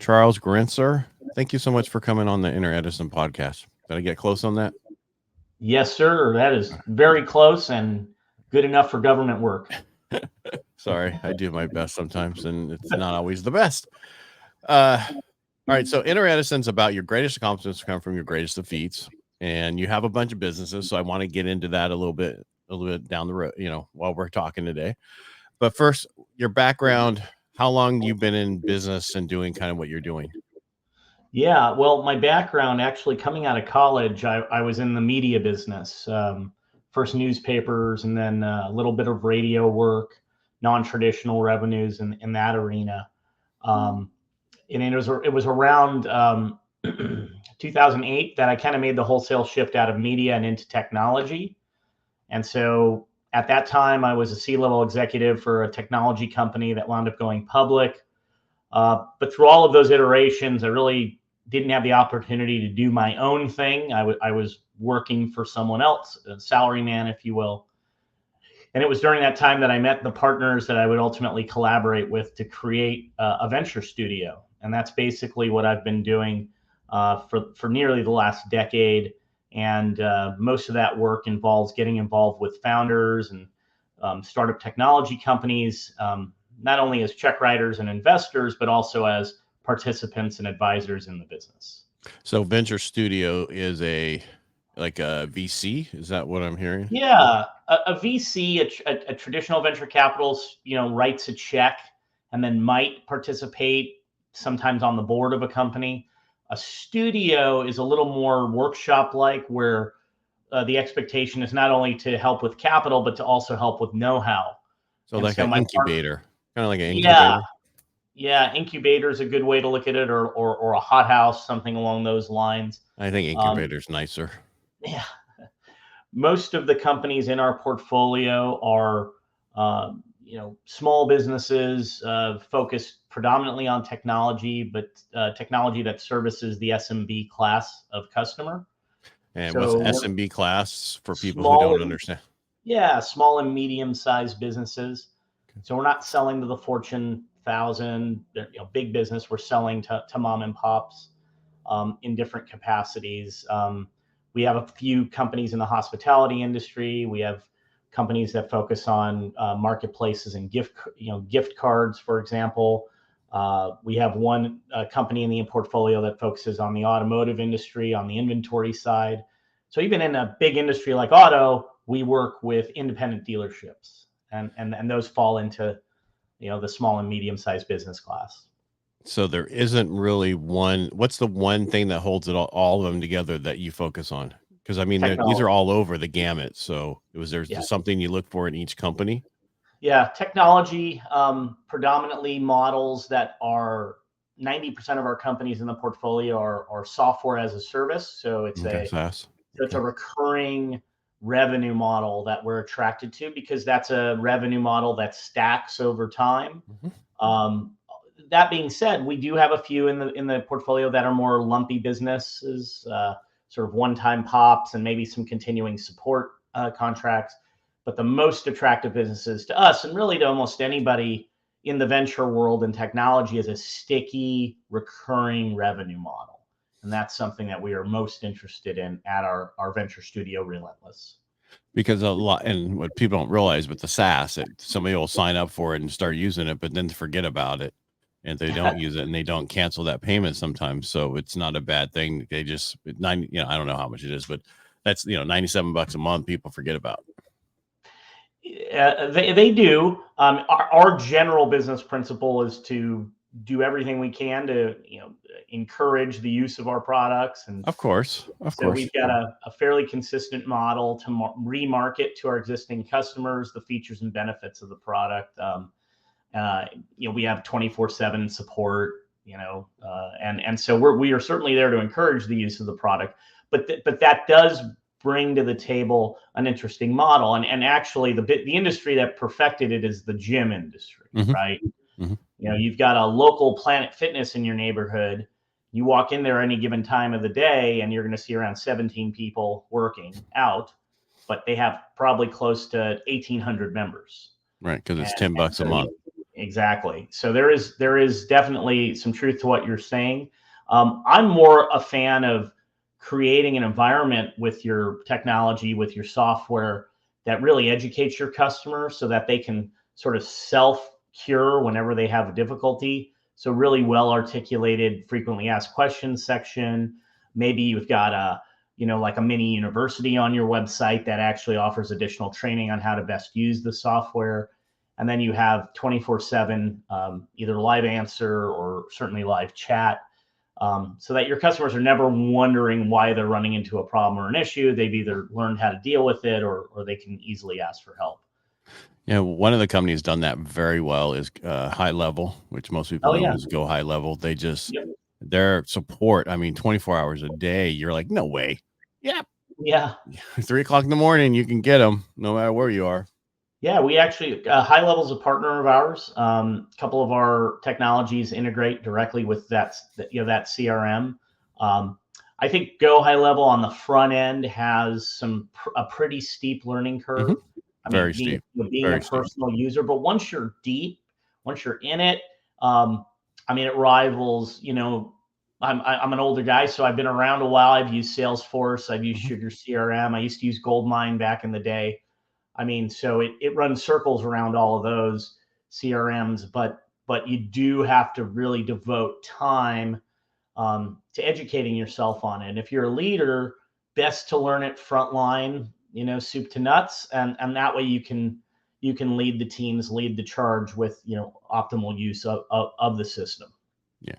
Charles Grinser, thank you so much for coming on the Inner Edison podcast. Did I get close on that? Yes, sir. That is very close and good enough for government work. Sorry, I do my best sometimes, and it's not always the best. All right, so Inner Edison's about your greatest accomplishments come from your greatest defeats, and you have a bunch of businesses. So I want to get into that a little bit down the road, while we're talking today. But first, your background. How long you've been in business and doing kind of what you're doing? Yeah, well, my background actually coming out of college, I was in the media business, first newspapers, and then a little bit of radio work, non-traditional revenues in that arena. And it was around 2008 that I kind of made the wholesale shift out of media and into technology. And so at that time, I was a C-level executive for a technology company that wound up going public. But through all of those iterations, I really didn't have the opportunity to do my own thing. I was working for someone else, a salary man, if you will. And it was during that time that I met the partners that I would ultimately collaborate with to create a venture studio. And that's basically what I've been doing for nearly the last decade. And most of that work involves getting involved with founders and startup technology companies, not only as check writers and investors, but also as participants and advisors in the business. So venture studio is like a VC. Is that what I'm hearing? Yeah, a VC, a traditional venture capitalist, writes a check and then might participate sometimes on the board of a company. A studio is a little more workshop-like, where the expectation is not only to help with capital, but to also help with know-how. So like an incubator, kind of like an incubator. Yeah. Yeah, incubator is a good way to look at it, or a hothouse, something along those lines. I think incubator's nicer. Yeah. Most of the companies in our portfolio are, small businesses focused predominantly on technology, but technology that services the SMB class of customer. And So what's SMB class for people who don't understand? Yeah, small and medium-sized businesses. So we're not selling to the Fortune 1000, big business. We're selling to mom and pops in different capacities. We have a few companies in the hospitality industry. We have companies that focus on marketplaces and gift cards, for example. We have one company in the portfolio that focuses on the automotive industry, on the inventory side. So even in a big industry like auto, we work with independent dealerships, and those fall into the small and medium-sized business class. So there isn't really one. What's the one thing that holds it all of them together that you focus on? Because I mean, these are all over the gamut. So there's something you look for in each company. Yeah, technology, predominantly models that are 90% of our companies in the portfolio are software as a service. So it's SaaS. It's a recurring revenue model that we're attracted to, because that's a revenue model that stacks over time. Mm-hmm. That being said, we do have a few in the portfolio that are more lumpy businesses, sort of one-time pops, and maybe some continuing support contracts. But the most attractive businesses to us, and really to almost anybody in the venture world and technology, is a sticky, recurring revenue model. And that's something that we are most interested in at our venture studio, Relentless. Because a lot, and what people don't realize, but the SaaS, somebody will sign up for it and start using it, but then forget about it, and they don't use it, and they don't cancel that payment sometimes. So it's not a bad thing. They just I don't know how much it is, but that's $97 a month. People forget about. They do. Our general business principle is to do everything we can to encourage the use of our products, and of course we've got a fairly consistent model to remarket to our existing customers the features and benefits of the product. We have 24/7 support, and so we are certainly there to encourage the use of the product, but that does bring to the table an interesting model. And actually the industry that perfected it is the gym industry, mm-hmm. right? Mm-hmm. You've got a local Planet Fitness in your neighborhood. You walk in there any given time of the day, and you're going to see around 17 people working out, but they have probably close to 1,800 members. Right, because it's $10 a month. Exactly. So there is definitely some truth to what you're saying. I'm more a fan of creating an environment with your technology, with your software that really educates your customer so that they can sort of self cure whenever they have a difficulty. So really well articulated, frequently asked questions section. Maybe you've got like a mini university on your website that actually offers additional training on how to best use the software. And then you have 24/7 either live answer or certainly live chat, so that your customers are never wondering why they're running into a problem or an issue. They've either learned how to deal with it, or they can easily ask for help. Yeah, one of the companies done that very well is High Level, which most people Oh know yeah. as Go High Level. They just Yep. their support. I mean, 24 hours a day. You're like, no way. Yeah, Yeah. 3 o'clock in the morning, you can get them no matter where you are. Yeah, we actually High Level is a partner of ours. A couple of our technologies integrate directly with that CRM. I think Go High Level on the front end has a pretty steep learning Hmm. curve. I mean, Very steep. being a Very steep. personal user, but once you're deep, once you're in it, I mean, it rivals. I'm an older guy, so I've been around a while. I've used Salesforce. I've used Hmm. Sugar CRM. I used to use Goldmine back in the day. I mean, so it runs circles around all of those CRMs, but you do have to really devote time to educating yourself on it. And if you're a leader, best to learn it frontline, soup to nuts, and that way you can lead the teams, lead the charge with optimal use of the system. Yeah.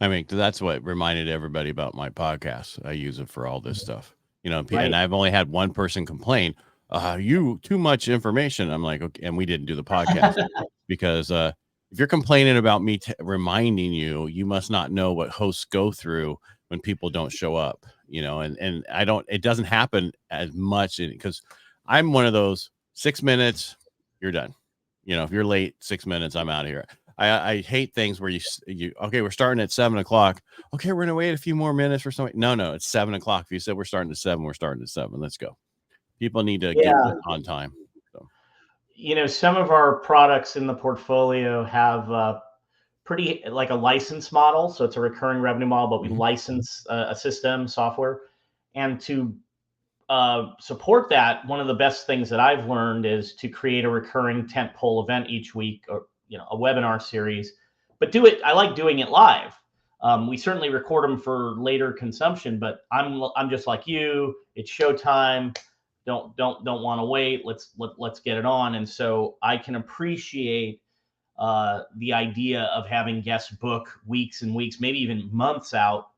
I mean, that's what reminded everybody about my podcast. I use it for all this stuff, and Right. I've only had one person complain, you too much information. I'm like, okay. And we didn't do the podcast because, if you're complaining about me reminding you, you must not know what hosts go through when people don't show up, and it doesn't happen as much because I'm one of those 6 minutes, you're done. If you're late 6 minutes, I'm out of here. I hate things where okay, we're starting at 7 o'clock. Okay, we're gonna wait a few more minutes for something. No, it's 7 o'clock. If you said we're starting at 7, we're starting at 7. Let's go. People need to get Yeah. on time. So, Some of our products in the portfolio have pretty like a license model. So it's a recurring revenue model, but we mhm. license a system software. And to support that, one of the best things that I've learned is to create a recurring tentpole event each week, or a webinar series. But I like doing it live. We certainly record them for later consumption, but I'm just like you. It's showtime. Don't want to wait. Let's get it on. And so I can appreciate the idea of having guests book weeks and weeks, maybe even months out,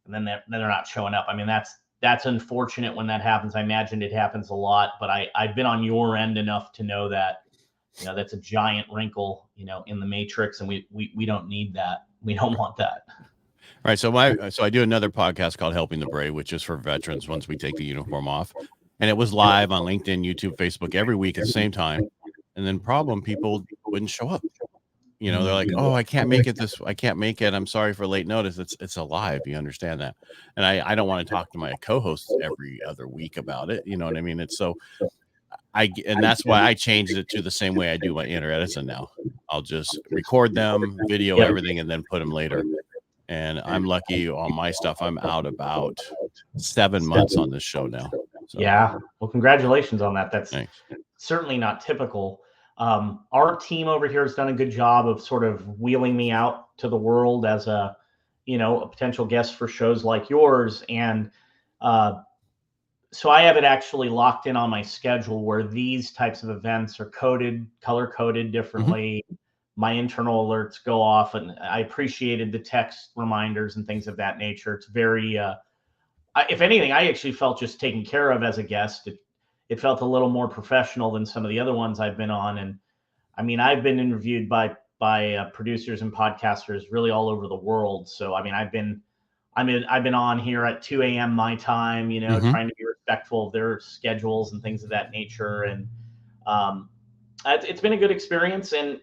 and then they're not showing up. I mean, that's unfortunate when that happens. I imagine it happens a lot, but I've been on your end enough to know that that's a giant wrinkle in the matrix, and we don't need that. We don't want that. All right. So I do another podcast called Helping the Brave, which is for veterans once we take the uniform off. And it was live on LinkedIn, YouTube, Facebook every week at the same time. And then people wouldn't show up. They're like, "Oh, I can't make it. I'm sorry for late notice." It's alive. You understand that? And I don't want to talk to my co-hosts every other week about it. You know what I mean? It's so and that's why I changed it to the same way I do my Inner Edison now. I'll just record them, video Yep. everything, and then put them later. And I'm lucky on my stuff. I'm out about 7 months on this show now. So Yeah. Well, congratulations on that. That's thanks. certainly not typical. Our team over here has done a good job of sort of wheeling me out to the world as a potential guest for shows like yours. And uh, so I have it actually locked in on my schedule where these types of events are color coded Mhm. differently. My internal alerts go off, and I appreciated the text reminders and things of that nature. It's very, if anything, I actually felt just taken care of as a guest. It felt a little more professional than some of the other ones I've been on. And I mean, I've been interviewed by producers and podcasters really all over the world. So I mean, I've been on here at 2 a.m. my time, Mhm. trying to be respectful of their schedules and things of that nature. And um, it's been a good experience. And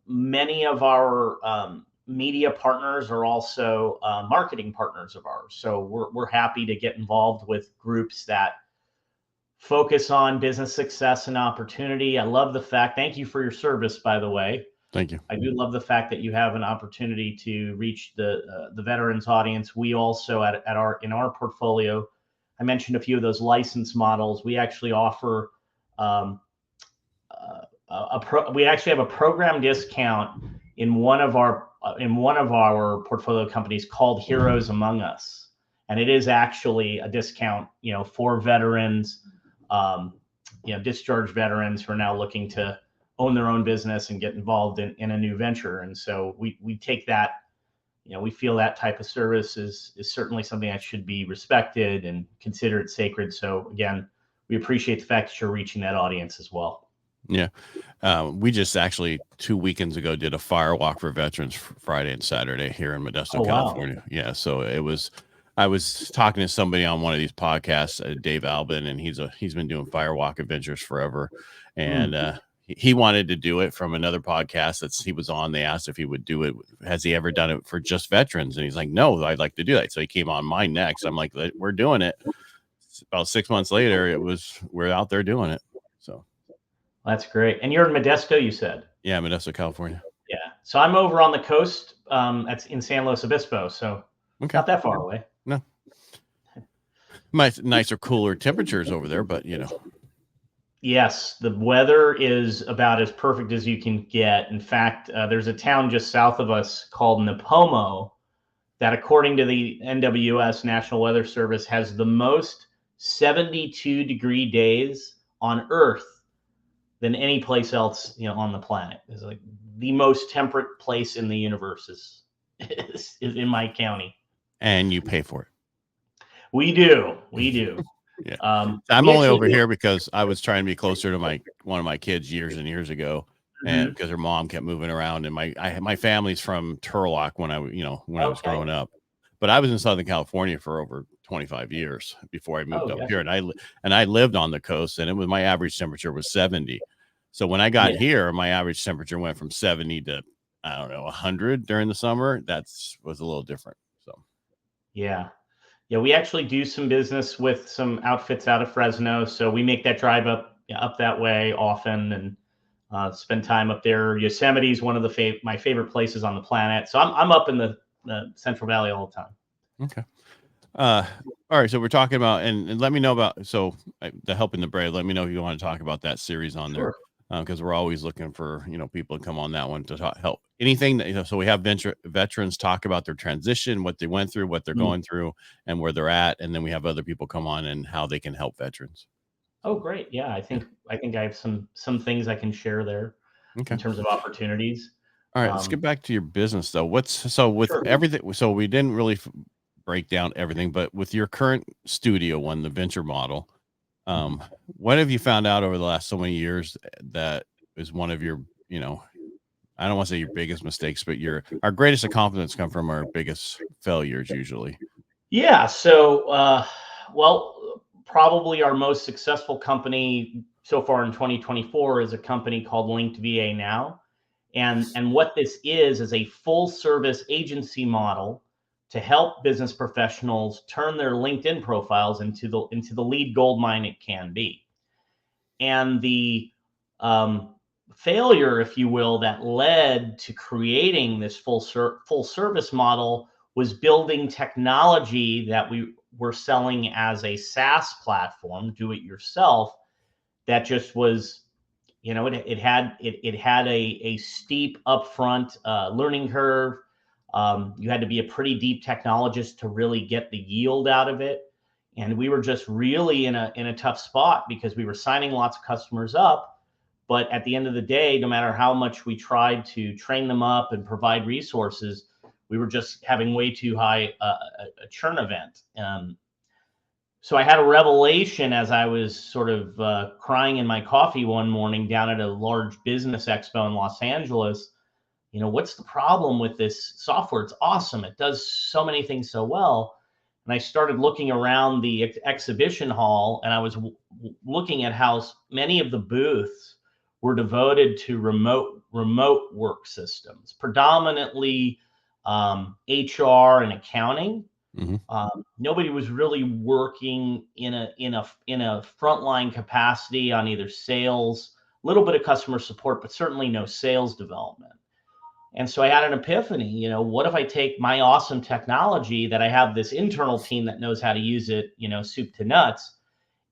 many of our media partners are also marketing partners of ours. So we're happy to get involved with groups that focus on business success and opportunity. I love the fact. Thank you for your service, by the way. Thank you. I do love the fact that you have an opportunity to reach the veterans audience. We also in our portfolio, I mentioned a few of those license models. We actually offer um, we actually have a program discount in one of our portfolio companies called Heroes Among Us, and it is actually a discount, for veterans, discharged veterans who are now looking to own their own business and get involved in a new venture. And so we take that, we feel that type of service is certainly something that should be respected and considered sacred. So again, we appreciate the fact that you're reaching that audience as well. Yeah. We just actually 2 weekends ago did a fire walk for veterans Friday and Saturday here in Modesto, California. Wow. Yeah. So I was talking to somebody on one of these podcasts, Dave Albin, and he's been doing fire walk adventures forever. And, he wanted to do it from another podcast he was on. They asked if he would do it. Has he ever done it for just veterans? And he's like, no, I'd like to do that. So he came on mine next. I'm like, we're doing it. About 6 months later, we're out there doing it. So that's great. And you're in Modesto, you said? Yeah, Modesto, California. Yeah. So I'm over on the coast. That's in San Luis Obispo. So not that far away. No. Nicer, cooler temperatures over there, but Yes, the weather is about as perfect as you can get. In fact, there's a town just south of us called Nipomo that, according to the NWS, National Weather Service, has the most 72-degree days on Earth than any place else, on the planet. It's like the most temperate place in the universe is in my county. And you pay for it. We do. Yeah. I'm only over here because I was trying to be closer to one of my kids years and years ago, and because her mom kept moving around, and my family's from Turlock when I was growing up, but I was in Southern California for over 25 years before I moved up here, and I lived on the coast, and my average temperature was 70. So when I got here, my average temperature went from 70 to 100 during the summer. That was a little different. So yeah, we actually do some business with some outfits out of Fresno, so we make that drive up that way often and spend time up there. Yosemite is one of my favorite places on the planet, so I'm up in the Central Valley all the time. Okay. All right. So we're talking about, and let me know about the Helping the Brave. Let me know if you want to talk about that series on there, because we're always looking for people to come on that one to help anything that so we have veterans talk about their transition, what they went through, what they're going through, and where they're at, and then we have other people come on and how they can help veterans. Oh, great! Yeah, I think I have some things I can share there in terms of opportunities. All right, let's get back to your business though. Everything? So we didn't really break down everything, but with your current studio one, the venture model, what have you found out over the last so many years that is one of your, I don't want to say your biggest mistakes, but our greatest accomplishments come from our biggest failures usually? Yeah. So, probably our most successful company so far in 2024 is a company called Linked VA Now. And what this is a full service agency model to help business professionals turn their LinkedIn profiles into the lead gold mine it can be. And the failure, if you will, that led to creating this full service model was building technology that we were selling as a SaaS platform, do it yourself, that just was, it had a steep upfront learning curve. You had to be a pretty deep technologist to really get the yield out of it. And we were just really in a tough spot because we were signing lots of customers up. But at the end of the day, no matter how much we tried to train them up and provide resources, we were just having way too high a churn event. So I had a revelation as I was sort of crying in my coffee one morning down at a large business expo in Los Angeles. What's the problem with this software? It's awesome. It does so many things so well. And I started looking around the exhibition hall, and I was looking at how many of the booths were devoted to remote work systems, predominantly HR and accounting. Nobody was really working in a frontline capacity on either sales, a little bit of customer support, but certainly no sales development. And so I had an epiphany, what if I take my awesome technology that I have this internal team that knows how to use it, soup to nuts,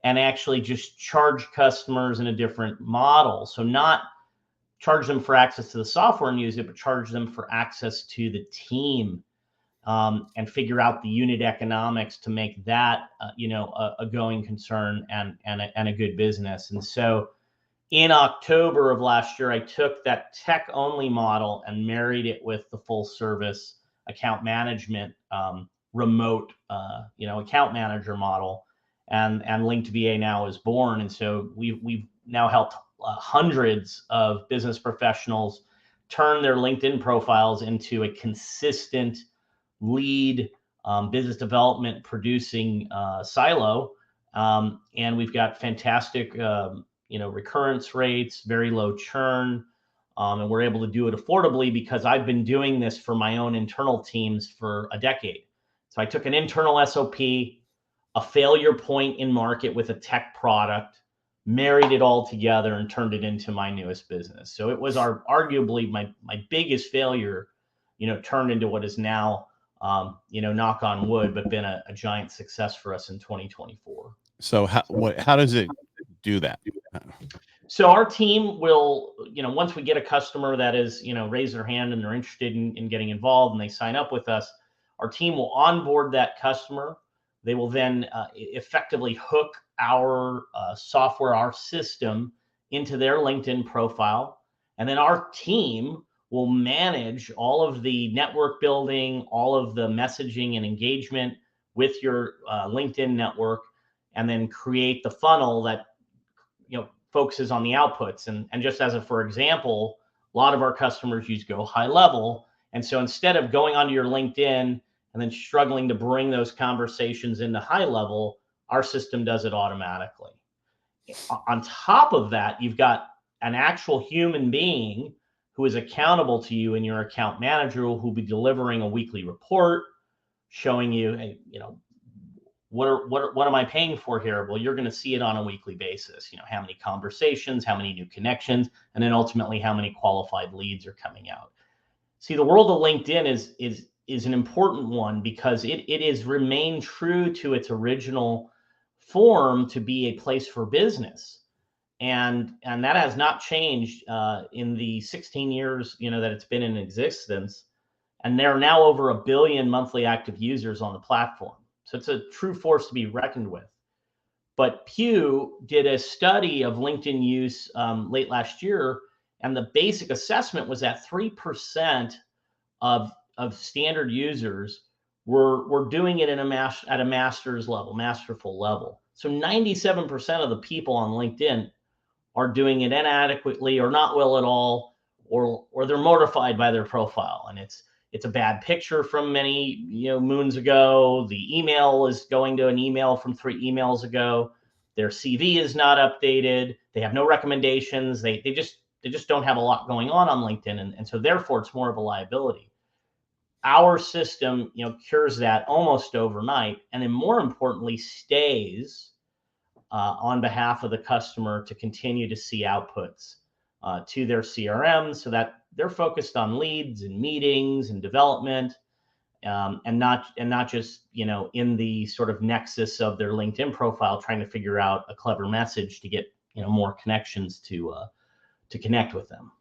and actually just charge customers in a different model. So not charge them for access to the software and use it, but charge them for access to the team, and figure out the unit economics to make that, a going concern and a good business. And so in October of last year, I took that tech only model and married it with the full service account management, remote, account manager model, and Linked VA now is born. And so we've now helped hundreds of business professionals turn their LinkedIn profiles into a consistent lead, business development producing silo. And we've got fantastic, recurrence rates, very low churn. And we're able to do it affordably because I've been doing this for my own internal teams for a decade. So I took an internal SOP, a failure point in market with a tech product, married it all together and turned it into my newest business. So it was arguably my biggest failure, turned into what is now, knock on wood, but been a giant success for us in 2024. So how does it do that? So our team will, once we get a customer that is, raise their hand and they're interested in getting involved and they sign up with us, our team will onboard that customer. They will then effectively hook our software, our system into their LinkedIn profile. And then our team will manage all of the network building, all of the messaging and engagement with your LinkedIn network, and then create the funnel that focuses on the outputs. And just as for example, a lot of our customers use Go High Level. And so instead of going onto your LinkedIn and then struggling to bring those conversations into High Level, our system does it automatically. On top of that, you've got an actual human being who is accountable to you and your account manager who will be delivering a weekly report showing you, hey, what am I paying for here? Well, you're going to see it on a weekly basis. How many conversations, how many new connections, and then ultimately how many qualified leads are coming out. See, the world of LinkedIn is an important one because it is remained true to its original form to be a place for business. And that has not changed in the 16 years, that it's been in existence. And there are now over 1 billion monthly active users on the platform. So it's a true force to be reckoned with. But Pew did a study of LinkedIn use late last year, and the basic assessment was that 3% of standard users were doing it at a masterful level. So 97% of the people on LinkedIn are doing it inadequately or not well at all, or they're mortified by their profile, and it's a bad picture from many moons ago. The email is going to an email from 3 emails ago. Their CV is not updated. They have no recommendations. They just don't have a lot going on LinkedIn, and so therefore it's more of a liability. Our system cures that almost overnight, and then more importantly stays on behalf of the customer to continue to see outputs to their CRM, so that they're focused on leads and meetings and development, and not just in the sort of nexus of their LinkedIn profile trying to figure out a clever message to get more connections to connect with them.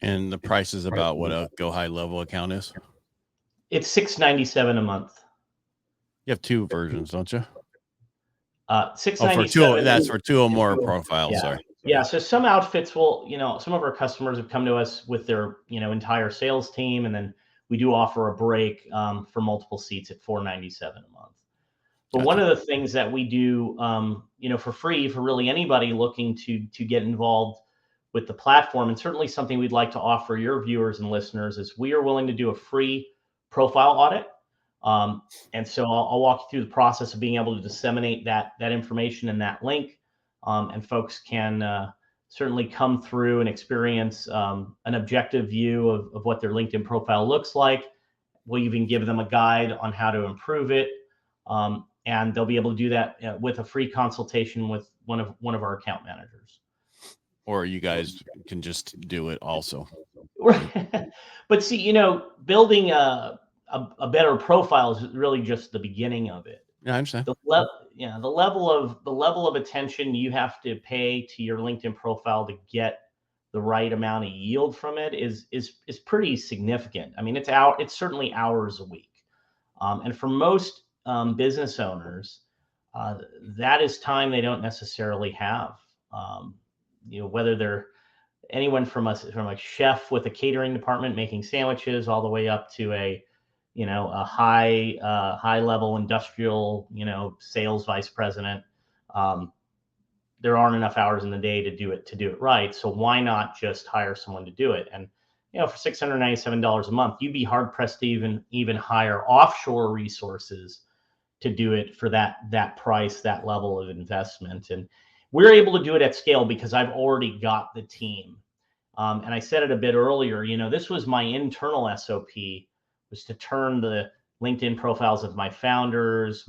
And the price is about what a Go High Level account is? It's $697 a month. You have 2 versions, don't you? $697. That's for 2 or more profiles. Yeah. Sorry. Yeah. So some outfits will, some of our customers have come to us with their, entire sales team, and then we do offer a break for multiple seats at $497 a month. But Gotcha. one of the things that we do, for free for really anybody looking to get involved with the platform, and certainly something we'd like to offer your viewers and listeners, is we are willing to do a free profile audit. And so I'll walk you through the process of being able to disseminate that information in that link. And folks can certainly come through and experience an objective view of what their LinkedIn profile looks like. We'll even give them a guide on how to improve it. And they'll be able to do that with a free consultation with one of our account managers. or you guys can just do it also. But see, you know, building a better profile is really just the beginning of it. Yeah, I understand. Yeah, the level of attention you have to pay to your LinkedIn profile to get the right amount of yield from it is pretty significant. I mean, it's certainly hours a week, and for most business owners, uh, that is time they don't necessarily have. Um, you know, whether they're anyone from a chef with a catering department making sandwiches all the way up to a high level industrial sales vice president. um, there aren't enough hours in the day to do it right, so why not just hire someone to do it? And for $697 a month, you'd be hard pressed to even hire offshore resources to do it for that price, that level of investment. And we're able to do it at scale because I've already got the team. And I said it a bit earlier, this was my internal SOP, was to turn the LinkedIn profiles of my founders,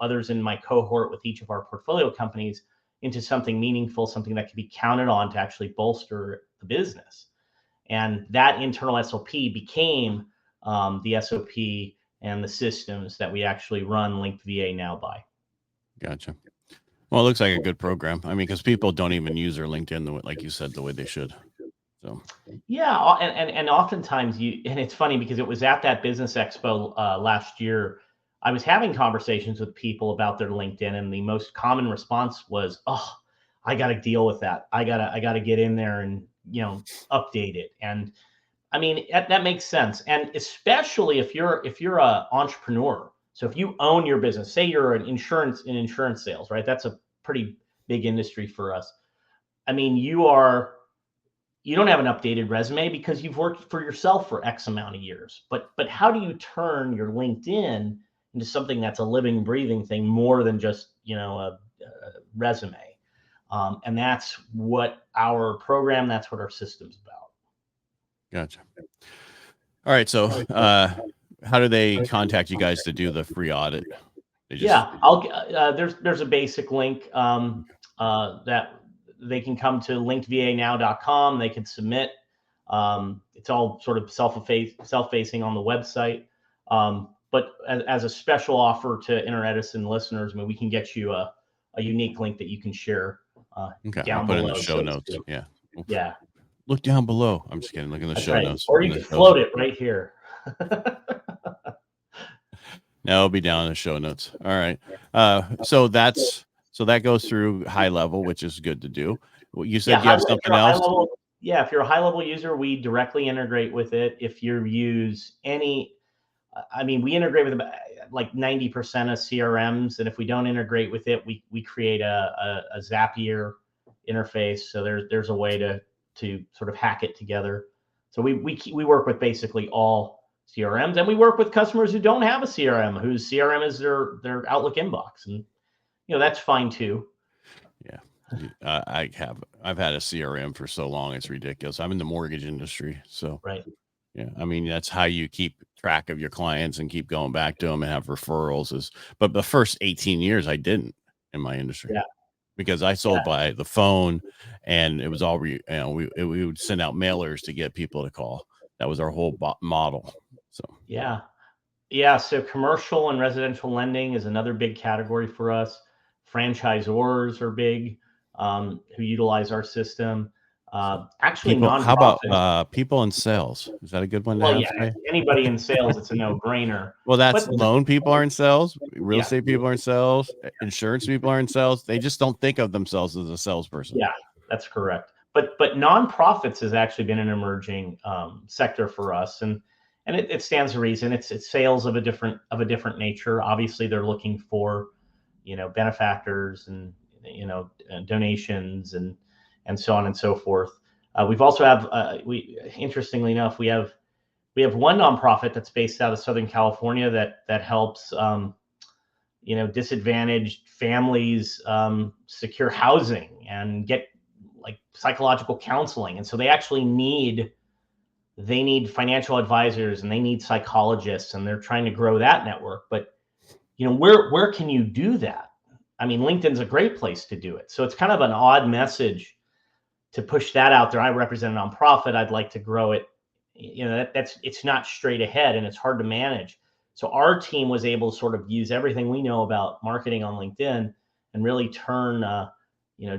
others in my cohort with each of our portfolio companies into something meaningful, something that can be counted on to actually bolster the business. And that internal SOP became the SOP and the systems that we actually run Linked VA now by. Gotcha. Well, it looks like a good program. I mean, because people don't even use their LinkedIn, like you said, the way they should. So yeah, and oftentimes and it's funny because it was at that business expo last year. I was having conversations with people about their LinkedIn, and the most common response was, "Oh, I got to deal with that. I gotta get in there and update it." And I mean, that makes sense. And especially if you're a entrepreneur. So if you own your business, say you're in insurance sales, right? That's a pretty big industry for us. I mean, you don't have an updated resume because you've worked for yourself for X amount of years. But how do you turn your LinkedIn into something that's a living, breathing thing more than just a resume? And that's what our program, that's what our system's about. gotcha. All right. So how do they contact you guys to do the free audit? There's a basic link that they can come to linkedvanow.com. They can submit. It's all sort of self-facing on the website. But as a special offer to Edison listeners, I mean, we can get you a unique link that you can share okay, down I'll put below. In the show notes. Yeah. Yeah. Look down below. I'm just kidding. Look in the show notes. Or you can float it right here. No, it'll be down in the show notes. All right. So that goes through high level, which is good to do. You said you have something else. If you're a high level user, we directly integrate with it. If you use we integrate with about like 90% of CRMs, and if we don't integrate with it, we create a Zapier interface. So there's a way to sort of hack it together. So we work with basically all CRMs, and we work with customers who don't have a CRM, whose CRM is their Outlook inbox, and that's fine too. Yeah. I've had a CRM for so long, it's ridiculous. I'm in the mortgage industry, so right. Yeah, I mean, that's how you keep track of your clients and keep going back to them and have referrals. But the first 18 years I didn't in my industry. Yeah. Because I sold by the phone, and it was all we would send out mailers to get people to call. That was our whole model. So yeah. So commercial and residential lending is another big category for us. Franchisors are big, who utilize our system. Actually, people, how about people in sales? Is that a good one to have? Yeah, anybody in sales, it's a no-brainer. Well, loan people are in sales, real estate people are in sales, insurance people are in sales. They just don't think of themselves as a salesperson. Yeah, that's correct. But nonprofits has actually been an emerging sector for us, and it stands to reason. It's sales of a different nature. Obviously, they're looking for benefactors and donations and so on and so forth. We've also interestingly enough, we have one nonprofit that's based out of Southern California that helps disadvantaged families secure housing and get like psychological counseling. And so they actually need financial advisors, and they need psychologists, and they're trying to grow that network. But where can you do that? I mean, LinkedIn's a great place to do it. So it's kind of an odd message to push that out there. I represent a nonprofit. I'd like to grow it. It's not straight ahead, and it's hard to manage. So our team was able to sort of use everything we know about marketing on LinkedIn and really turn,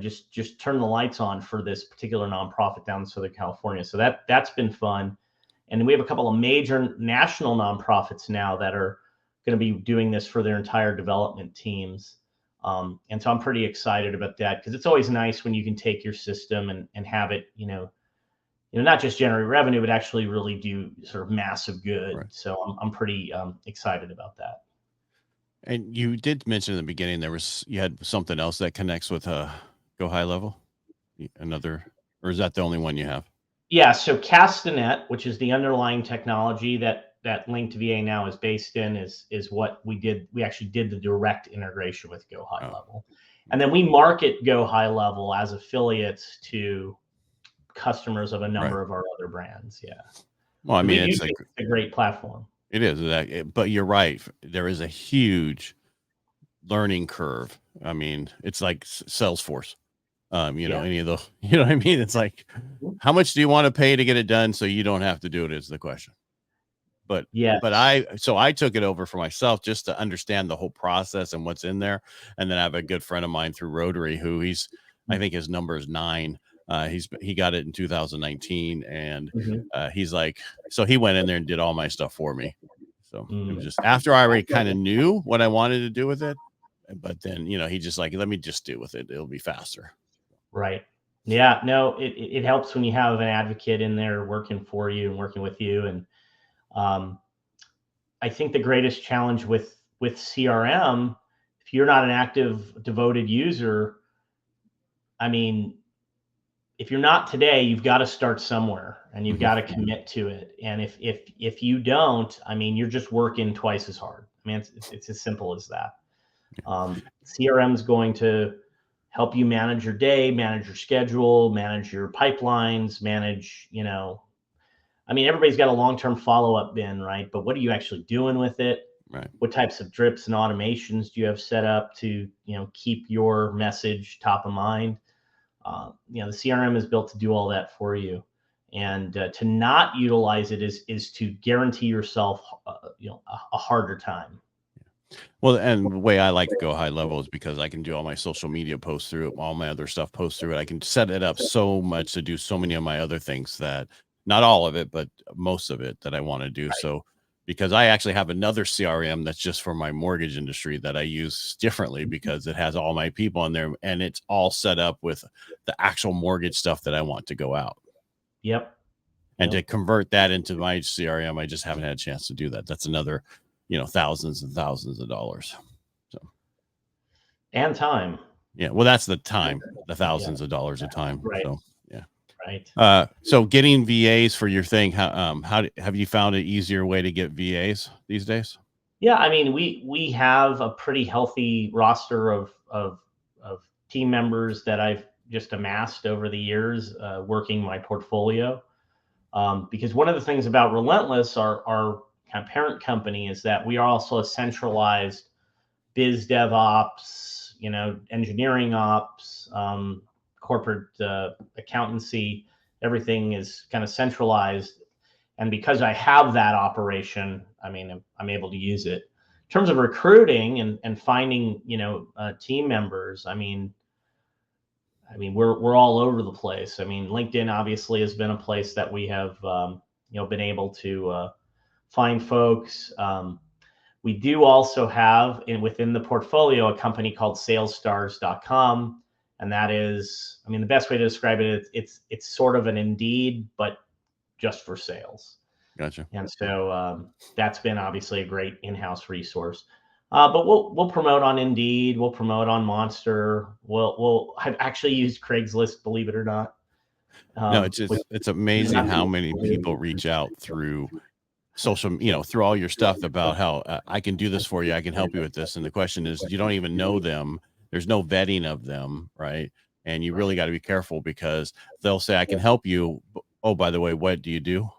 just turn the lights on for this particular nonprofit down in Southern California. So that's been fun. And we have a couple of major national nonprofits now that are going to be doing this for their entire development teams. And so I'm pretty excited about that, because it's always nice when you can take your system and have it, not just generate revenue, but actually really do sort of massive good. Right. So I'm pretty excited about that. And you did mention in the beginning you had something else that connects with Go High Level, or is that the only one you have? Yeah. So Castanet, which is the underlying technology that Link to VA now is based in, is what we did. We actually did the direct integration with Go High Level, and then we market Go High Level as affiliates to customers of a number of our other brands. Yeah. Well, I mean, it's a great platform. It is, but you're right. There is a huge learning curve. I mean, it's like Salesforce. Any of those, you know what I mean? It's like, how much do you want to pay to get it done so you don't have to do it is the question. But I took it over for myself just to understand the whole process and what's in there. And then I have a good friend of mine through Rotary who I think his number is 9. He got it in 2019, and he's like, so he went in there and did all my stuff for me. So it was just after I already kind of knew what I wanted to do with it, but then, he just like, let me just do with it. It'll be faster. Right. Yeah, no, it helps when you have an advocate in there working for you and working with you. And I think the greatest challenge with CRM, if you're not an active, devoted user, I mean, if you're not today, you've got to start somewhere, and you've got to commit to it. And if you don't, I mean, you're just working twice as hard. I mean, it's as simple as that. CRM is going to help you manage your day, manage your schedule, manage your pipelines, manage, I mean, everybody's got a long-term follow-up bin, right? But what are you actually doing with it? Right. What types of drips and automations do you have set up to, keep your message top of mind? The CRM is built to do all that for you, and to not utilize it is to guarantee yourself, a harder time. Well, and the way I like to Go High Level is because I can do all my social media posts through it, all my other stuff posts through it. I can set it up so much to do so many of my other things, that not all of it, but most of it that I want to do. Right. So because I actually have another CRM that's just for my mortgage industry that I use differently, because it has all my people in there, and it's all set up with the actual mortgage stuff that I want to go out. Yep. And to convert that into my CRM, I just haven't had a chance to do that. That's another, thousands and thousands of dollars. So, and time. Yeah. Well, that's the time, the thousands of dollars of time. Right. So, yeah. Right. So getting VAs for your thing, how have you found an easier way to get VAs these days? Yeah. I mean, we have a pretty healthy roster of team members that I've just amassed over the years, working my portfolio. Because one of the things about Relentless, our kind of parent company, is that we are also a centralized biz dev ops, engineering ops, corporate accountancy. Everything is kind of centralized. And because I have that operation, I mean, I'm able to use it. In terms of recruiting and finding, team members, I mean, we're all over the place. I mean, LinkedIn obviously has been a place that we have, been able to find folks. We do also have within the portfolio a company called salesstars.com. And that is, I mean, the best way to describe it, it's sort of an Indeed, but just for sales. Gotcha. And so that's been obviously a great in-house resource. But we'll promote on Indeed. We'll promote on Monster. I've actually used Craigslist, believe it or not. No, it's amazing how many people reach out through social, through all your stuff about how I can do this for you. I can help you with this. And the question is, you don't even know them. There's no vetting of them. Right. And you really got to be careful, because they'll say, I can help you. Oh, by the way, what do you do?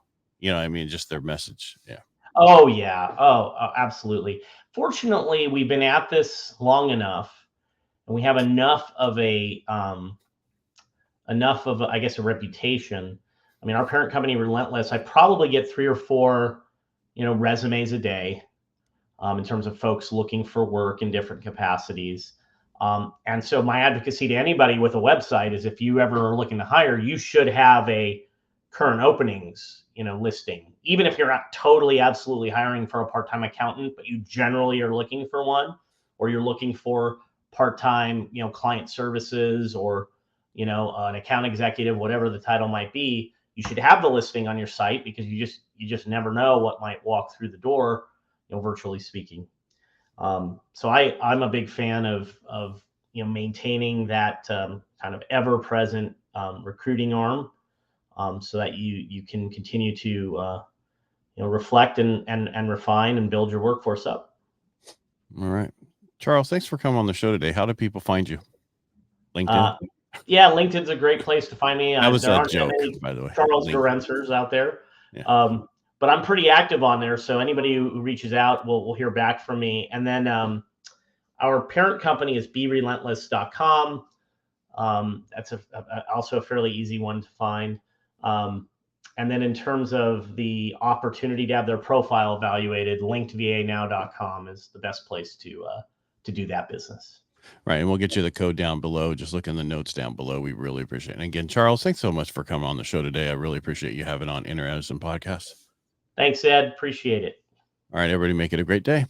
Just their message. Yeah. Oh, yeah. Oh, absolutely. Fortunately, we've been at this long enough, and we have enough of a enough of, I guess, a reputation. I mean, our parent company, Relentless, I probably get 3 or 4, resumes a day in terms of folks looking for work in different capacities. And so my advocacy to anybody with a website is if you ever are looking to hire, you should have a current openings, listing. Even if you're not totally, absolutely hiring for a part-time accountant, but you generally are looking for one, or you're looking for part-time, client services, or, an account executive, whatever the title might be, you should have the listing on your site, because you just never know what might walk through the door, virtually speaking. So I'm a big fan of maintaining that kind of ever-present recruiting arm, so that you can continue to reflect and refine and build your workforce up. All right, Charles, thanks for coming on the show today. How do people find you? LinkedIn. Yeah, LinkedIn's a great place to find me. That was there a aren't joke, many by the way. Charles Gerencers out there. Yeah. But I'm pretty active on there, so anybody who reaches out will hear back from me. And then our parent company is berelentless.com. That's also a fairly easy one to find. And then in terms of the opportunity to have their profile evaluated, linkedvanow.com is the best place to do that business. Right. And we'll get you the code down below. Just look in the notes down below. We really appreciate it. And again, Charles, thanks so much for coming on the show today. I really appreciate you having on Edison Podcast. Thanks, Ed. Appreciate it. All right, everybody, make it a great day.